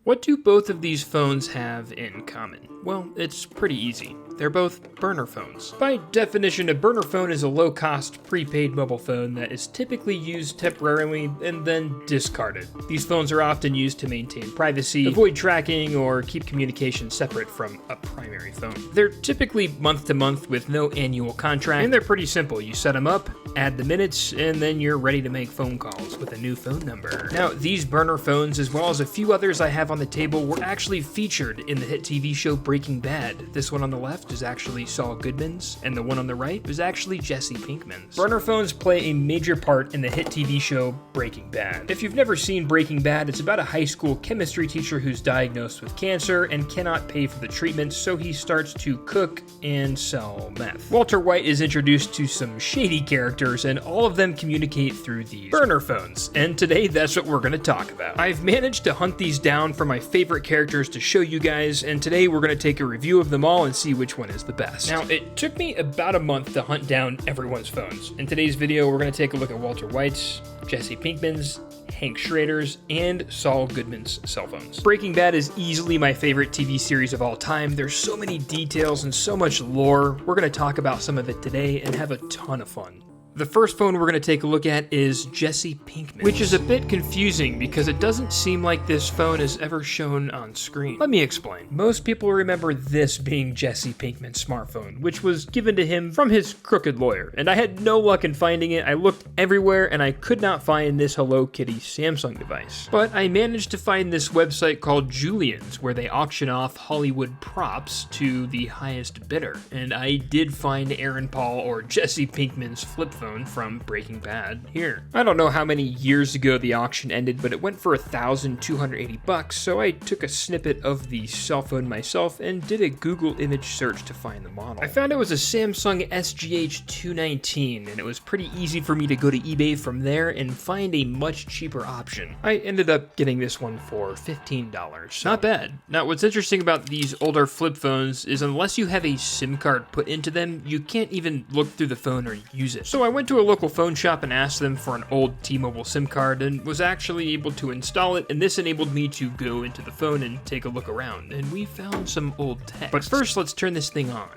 What do both of these phones have in common? Well, it's pretty easy. They're both burner phones. By definition, a burner phone is a low-cost, prepaid mobile phone that is typically used temporarily and then discarded. These phones are often used to maintain privacy, avoid tracking, or keep communication separate from a primary phone. They're typically month-to-month with no annual contract, and they're pretty simple. You set them up, add the minutes, and then you're ready to make phone calls with a new phone number. Now, these burner phones, as well as a few others I have on the table, were actually featured in the hit TV show Breaking Bad. This one on the left is actually Saul Goodman's, and the one on the right is actually Jesse Pinkman's. Burner phones play a major part in the hit TV show Breaking Bad. If you've never seen Breaking Bad, it's about a high school chemistry teacher who's diagnosed with cancer and cannot pay for the treatment, so he starts to cook and sell meth. Walter White is introduced to some shady characters, and all of them communicate through these burner phones, and today that's what we're going to talk about. I've managed to hunt these down for my favorite characters to show you guys, and today we're going to take a review of them all and see which one is the best. Now, it took me about a month to hunt down everyone's phones. In today's video, we're going to take a look at Walter White's, Jesse Pinkman's, Hank Schrader's, and Saul Goodman's cell phones. Breaking Bad is easily my favorite TV series of all time. There's so many details and so much lore. We're going to talk about some of it today and have a ton of fun. The first phone we're going to take a look at is Jesse Pinkman, which is a bit confusing because it doesn't seem like this phone is ever shown on screen. Let me explain. Most people remember this being Jesse Pinkman's smartphone, which was given to him from his crooked lawyer, and I had no luck in finding it. I looked everywhere and I could not find this Hello Kitty Samsung device. But I managed to find this website called Julian's, where they auction off Hollywood props to the highest bidder, and I did find Aaron Paul or Jesse Pinkman's flip phone from Breaking Bad here. I don't know how many years ago the auction ended, but it went for $1,280, so I took a snippet of the cell phone myself and did a Google image search to find the model. I found it was a Samsung SGH219, and it was pretty easy for me to go to eBay from there and find a much cheaper option. I ended up getting this one for $15. So not bad. Now, what's interesting about these older flip phones is unless you have a SIM card put into them, you can't even look through the phone or use it. So I went to a local phone shop and asked them for an old T-Mobile SIM card and was actually able to install it, and this enabled me to go into the phone and take a look around, and we found some old text. But first, let's turn this thing on.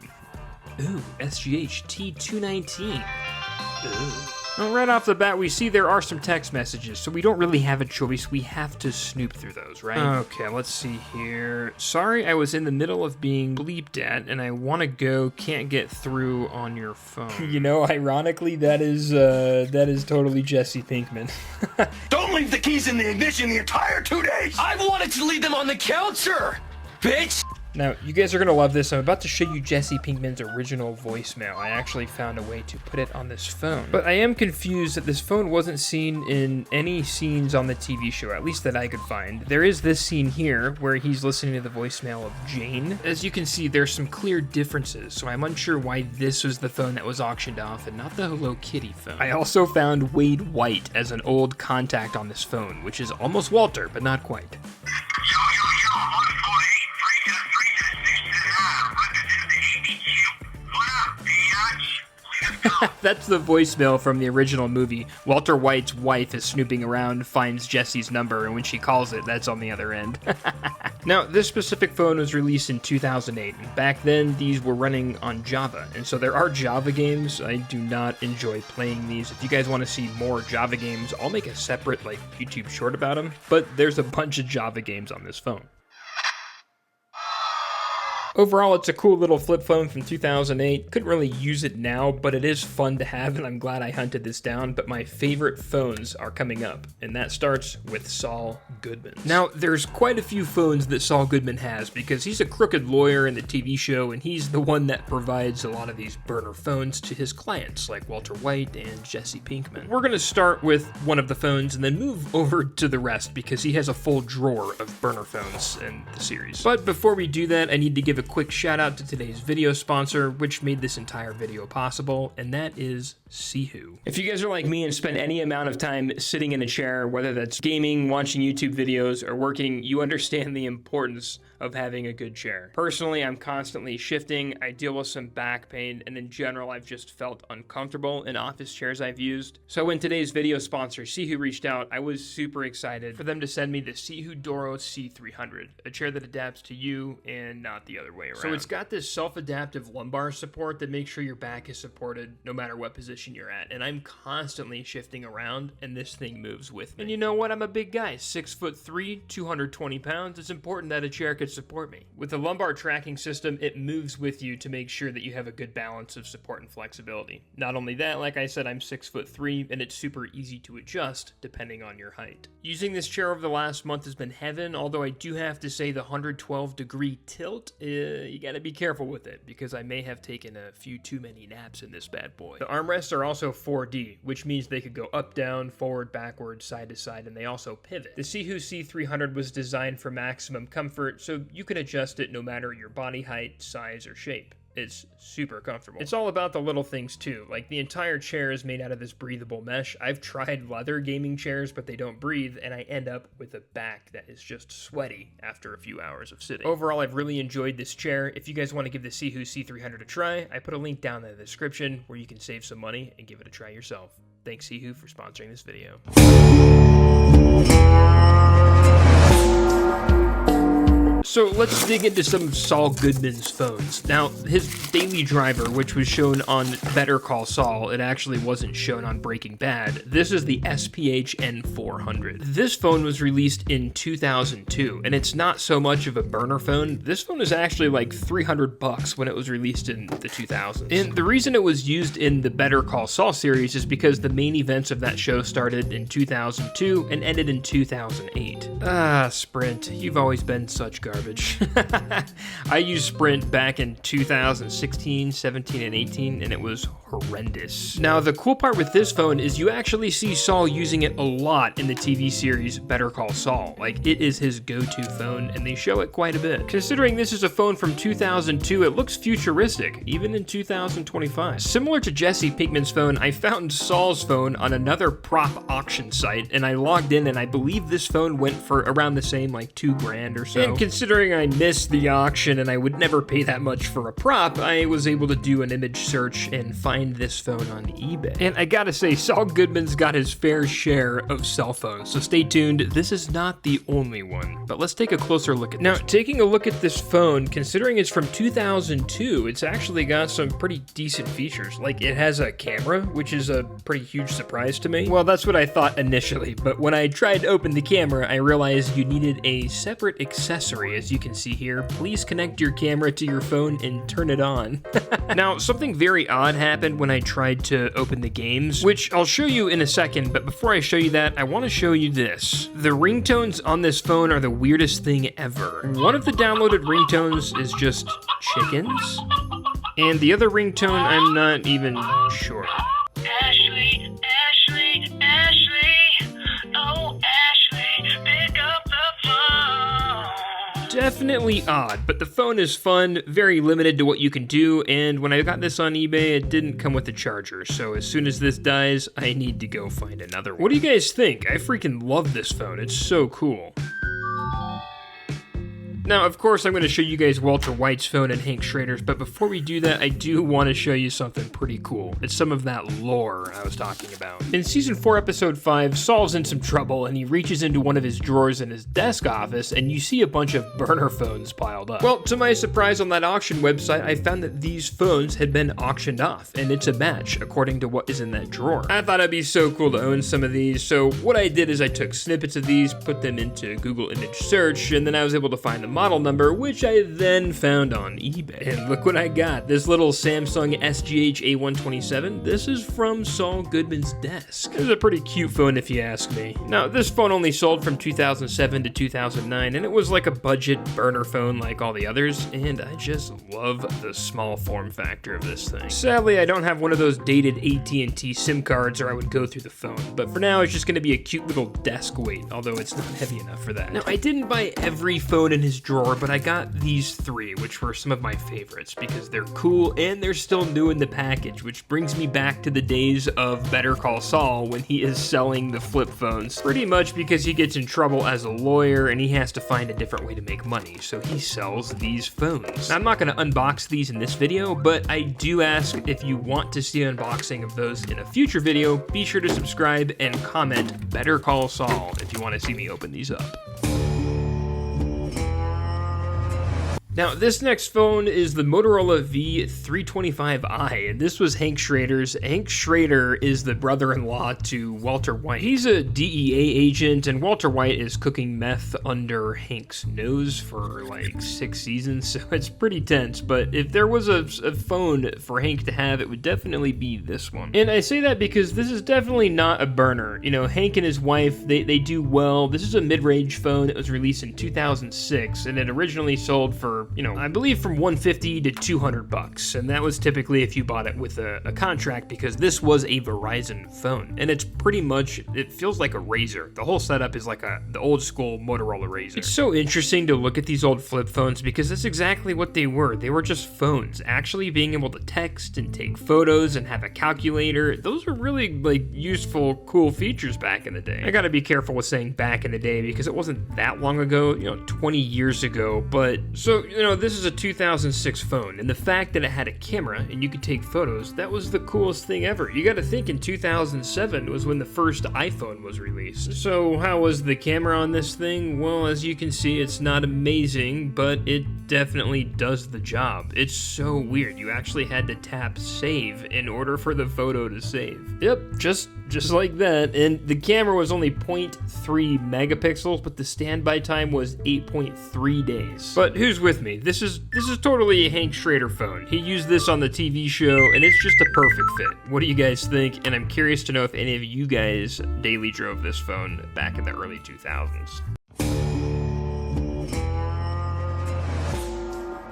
Ooh, SGH T219. Ooh. Well, right off the bat, we see there are some text messages, so we don't really have a choice. We have to snoop through those, right? Okay, let's see here. Sorry, I was in the middle of being bleeped at, and I want to go, can't get through on your phone. You know, ironically, that is totally Jesse Pinkman. Don't leave the keys in the ignition the entire 2 days! I wanted to leave them on the counter, bitch! Now, you guys are going to love this. I'm about to show you Jesse Pinkman's original voicemail. I actually found a way to put it on this phone. But I am confused that this phone wasn't seen in any scenes on the TV show, at least that I could find. There is this scene here where he's listening to the voicemail of Jane. As you can see, there's some clear differences, so I'm unsure why this was the phone that was auctioned off and not the Hello Kitty phone. I also found Wade White as an old contact on this phone, which is almost Walter, but not quite. That's the voicemail from the original movie. Walter White's wife is snooping around, finds Jesse's number, and when she calls it, that's on the other end. Now, this specific phone was released in 2008, and back then, these were running on Java, and so there are Java games. I do not enjoy playing these. If you guys want to see more Java games, I'll make a separate, YouTube short about them, but there's a bunch of Java games on this phone. Overall, it's a cool little flip phone from 2008. Couldn't really use it now, but it is fun to have, and I'm glad I hunted this down. But my favorite phones are coming up, and that starts with Saul Goodman. Now, there's quite a few phones that Saul Goodman has because he's a crooked lawyer in the TV show, and he's the one that provides a lot of these burner phones to his clients, like Walter White and Jesse Pinkman. We're going to start with one of the phones and then move over to the rest because he has a full drawer of burner phones in the series. But before we do that, I need to give a quick shout out to today's video sponsor, which made this entire video possible, and that is Sihu. If you guys are like me and spend any amount of time sitting in a chair, whether that's gaming, watching YouTube videos, or working, you understand the importance of having a good chair. Personally, I'm constantly shifting, I deal with some back pain, and in general, I've just felt uncomfortable in office chairs I've used. So when today's video sponsor, Sihu, reached out, I was super excited for them to send me the Sihu Doro C300, a chair that adapts to you and not the other way around. So it's got this self-adaptive lumbar support that makes sure your back is supported no matter what position you're at, and I'm constantly shifting around, and this thing moves with me. And you know what? I'm a big guy, 6'3", 220 pounds. It's important that a chair could support me. With the lumbar tracking system, it moves with you to make sure that you have a good balance of support and flexibility. Not only that, like I said, I'm 6'3", and it's super easy to adjust depending on your height. Using this chair over the last month has been heaven, although I do have to say the 112-degree tilt, you gotta be careful with it, because I may have taken a few too many naps in this bad boy. The armrests are also 4D, which means they could go up, down, forward, backward, side to side, and they also pivot. The Sihu C300 was designed for maximum comfort, so you can adjust it no matter your body height, size, or shape. It's super comfortable. It's all about the little things too, like the entire chair is made out of this breathable mesh. I've tried leather gaming chairs, but they don't breathe, and I end up with a back that is just sweaty after a few hours of sitting. Overall, I've really enjoyed this chair. If you guys want to give the Sihu C300 a try, I put a link down in the description where you can save some money and give it a try yourself. Thanks Sihu for sponsoring this video. So let's dig into some of Saul Goodman's phones. Now, his daily driver, which was shown on Better Call Saul, it actually wasn't shown on Breaking Bad. This is the SPH N400. This phone was released in 2002, and it's not so much of a burner phone. This phone is actually like $300 when it was released in the 2000s. And the reason it was used in the Better Call Saul series is because the main events of that show started in 2002 and ended in 2008. Sprint, you've always been such garbage. I used Sprint back in 2016, 17, and 18, and it was horrendous. Now, the cool part with this phone is you actually see Saul using it a lot in the TV series Better Call Saul. Like, it is his go-to phone, and they show it quite a bit. Considering this is a phone from 2002, it looks futuristic, even in 2025. Similar to Jesse Pinkman's phone, I found Saul's phone on another prop auction site, and I logged in, and I believe this phone went for around the same, like $2,000 or so. And considering I missed the auction and I would never pay that much for a prop, I was able to do an image search and find this phone on eBay. And I gotta say, Saul Goodman's got his fair share of cell phones, so stay tuned. This is not the only one, but let's take a closer look at this. Now, taking a look at this phone, considering it's from 2002, it's actually got some pretty decent features. Like, it has a camera, which is a pretty huge surprise to me. Well, that's what I thought initially, but when I tried to open the camera, I realized you needed a separate accessory. As you can see here, please connect your camera to your phone and turn it on. Now, something very odd happened when I tried to open the games, which I'll show you in a second, but before I show you that, I want to show you this. The ringtones on this phone are the weirdest thing ever. One of the downloaded ringtones is just chickens, and the other ringtone, I'm not even sure. Ashley, Ashley, Ashley, oh Ashley, pick up the phone. Definitely odd, but the phone is fun, very limited to what you can do, and when I got this on eBay, it didn't come with a charger, so as soon as this dies, I need to go find another one. What do you guys think? I freaking love this phone, it's so cool. Now, of course, I'm going to show you guys Walter White's phone and Hank Schrader's, but before we do that, I do want to show you something pretty cool. It's some of that lore I was talking about. In Season 4, Episode 5, Saul's in some trouble, and he reaches into one of his drawers in his desk office, and you see a bunch of burner phones piled up. Well, to my surprise on that auction website, I found that these phones had been auctioned off, and it's a match, according to what is in that drawer. I thought it'd be so cool to own some of these, so what I did is I took snippets of these, put them into Google Image Search, and then I was able to find the model number, which I then found on eBay. And look what I got. This little Samsung SGH A127. This is from Saul Goodman's desk. It's a pretty cute phone if you ask me. Now, this phone only sold from 2007 to 2009, and it was like a budget burner phone like all the others, and I just love the small form factor of this thing. Sadly, I don't have one of those dated AT&T SIM cards or I would go through the phone, but for now, it's just gonna be a cute little desk weight, although it's not heavy enough for that. Now, I didn't buy every phone in his drawer, but I got these three, which were some of my favorites because they're cool and they're still new in the package, which brings me back to the days of Better Call Saul when he is selling the flip phones. Pretty much because he gets in trouble as a lawyer and he has to find a different way to make money, so he sells these phones. Now, I'm not going to unbox these in this video, but I do ask if you want to see an unboxing of those in a future video, be sure to subscribe and comment Better Call Saul if you want to see me open these up. Now, this next phone is the Motorola V325i, and this was Hank Schrader's. Hank Schrader is the brother-in-law to Walter White. He's a DEA agent, and Walter White is cooking meth under Hank's nose for like 6 seasons, so it's pretty tense. But if there was a phone for Hank to have, it would definitely be this one. And I say that because this is definitely not a burner. You know, Hank and his wife, they do well. This is a mid-range phone that was released in 2006, and it originally sold for, you know, I believe from $150 to $200, and that was typically if you bought it with a contract, because this was a Verizon phone, and it's pretty much, it feels like a Razr. The whole setup is like the old school Motorola Razr. It's so interesting to look at these old flip phones because that's exactly what they were. They were just phones. Actually being able to text and take photos and have a calculator, those were really like useful, cool features back in the day. I gotta be careful with saying back in the day because it wasn't that long ago, you know, 20 years ago, but so, you know, this is a 2006 phone, and the fact that it had a camera and you could take photos, that was the coolest thing ever. You gotta think in 2007 was when the first iPhone was released. So how was the camera on this thing? Well, as you can see, it's not amazing, but it definitely does the job. It's so weird. You actually had to tap save in order for the photo to save. Yep, just like that. And the camera was only 0.3 megapixels, but the standby time was 8.3 days. But who's with me? This is totally a Hank Schrader phone. He used this on the TV show, and it's just a perfect fit. What do you guys think? And I'm curious to know if any of you guys daily drove this phone back in the early 2000s.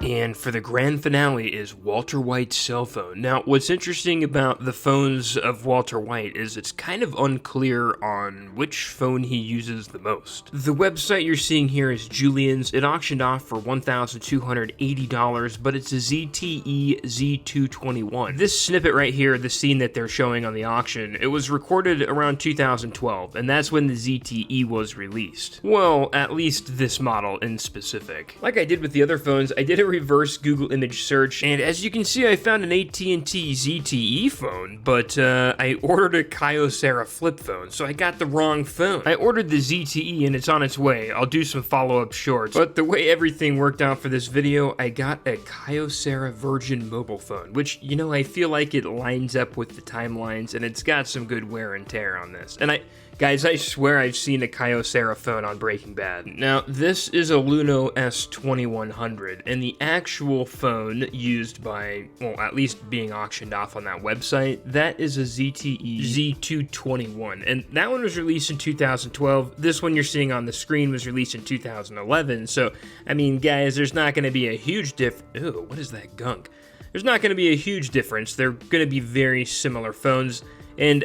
And for the grand finale is Walter White's cell phone. Now, what's interesting about the phones of Walter White is it's kind of unclear on which phone he uses the most. The website you're seeing here is Julian's. It auctioned off for $1,280, but it's a ZTE Z221. This snippet right here, the scene that they're showing on the auction, it was recorded around 2012, and that's when the ZTE was released. Well, at least this model in specific. Like I did with the other phones, I did a reverse Google image search, and as you can see, I found an AT&T ZTE phone, but I ordered a Kyocera flip phone, so I got the wrong phone. I ordered the ZTE and it's on its way. I'll do some follow-up shorts, but the way everything worked out for this video, I got a Kyocera Virgin mobile phone, which, you know, I feel like it lines up with the timelines, and it's got some good wear and tear on this. And guys, I swear I've seen a Kyocera phone on Breaking Bad. Now, this is a Luno S2100, and the actual phone used by, well, at least being auctioned off on that website, that is a ZTE Z221, and that one was released in 2012. This one you're seeing on the screen was released in 2011, so, I mean, guys, there's not going to be a huge Ew, what is that gunk? There's not going to be a huge difference. They're going to be very similar phones, and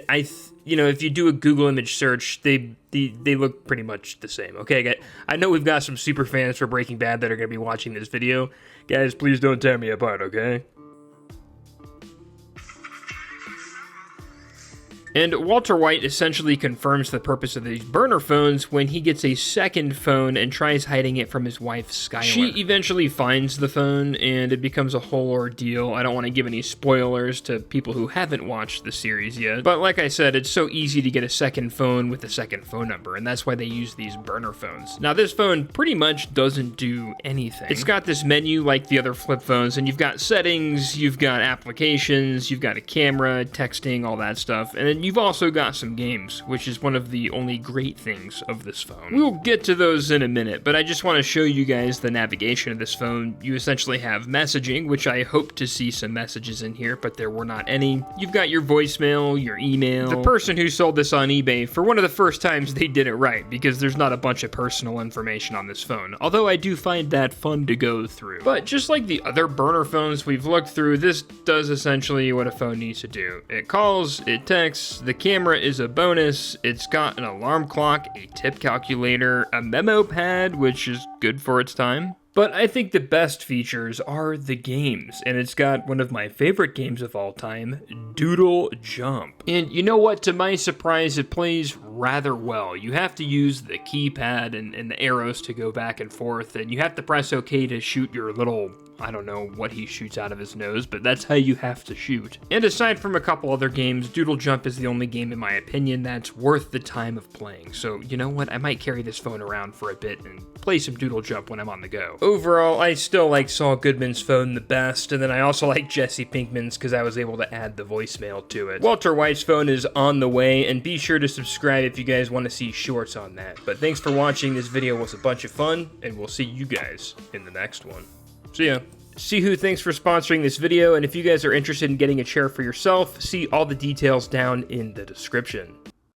you know, if you do a Google image search, they look pretty much the same. Okay, guys, I know we've got some super fans for Breaking Bad that are going to be watching this video. Guys, please don't tear me apart, okay? And Walter White essentially confirms the purpose of these burner phones when he gets a second phone and tries hiding it from his wife, Skylar. She eventually finds the phone, and it becomes a whole ordeal. I don't want to give any spoilers to people who haven't watched the series yet, but like I said, it's so easy to get a second phone with a second phone number, and that's why they use these burner phones. Now, this phone pretty much doesn't do anything. It's got this menu like the other flip phones, and you've got settings, you've got applications, you've got a camera, texting, all that stuff, and then you've also got some games, which is one of the only great things of this phone. We'll get to those in a minute, but I just want to show you guys the navigation of this phone. You essentially have messaging, which I hope to see some messages in here, but there were not any. You've got your voicemail, your email. The person who sold this on eBay, for one of the first times they did it right, because there's not a bunch of personal information on this phone, although I do find that fun to go through. But just like the other burner phones we've looked through, this does essentially what a phone needs to do. It calls, it texts, the camera is a bonus, it's got an alarm clock, a tip calculator, a memo pad, which is good for its time. But I think the best features are the games, and it's got one of my favorite games of all time, Doodle Jump. And you know what? To my surprise, it plays rather well. You have to use the keypad and the arrows to go back and forth, and you have to press OK to shoot your little, I don't know what he shoots out of his nose, but that's how you have to shoot. And aside from a couple other games, Doodle Jump is the only game, in my opinion, that's worth the time of playing. So you know what? I might carry this phone around for a bit and play some Doodle Jump when I'm on the go. Overall, I still like Saul Goodman's phone the best, and then I also like Jesse Pinkman's because I was able to add the voicemail to it. Walter White's phone is on the way, and be sure to subscribe if you guys want to see shorts on that. But thanks for watching. This video was a bunch of fun, and we'll see you guys in the next one. See ya. Sihu, thanks for sponsoring this video, and if you guys are interested in getting a chair for yourself, see all the details down in the description.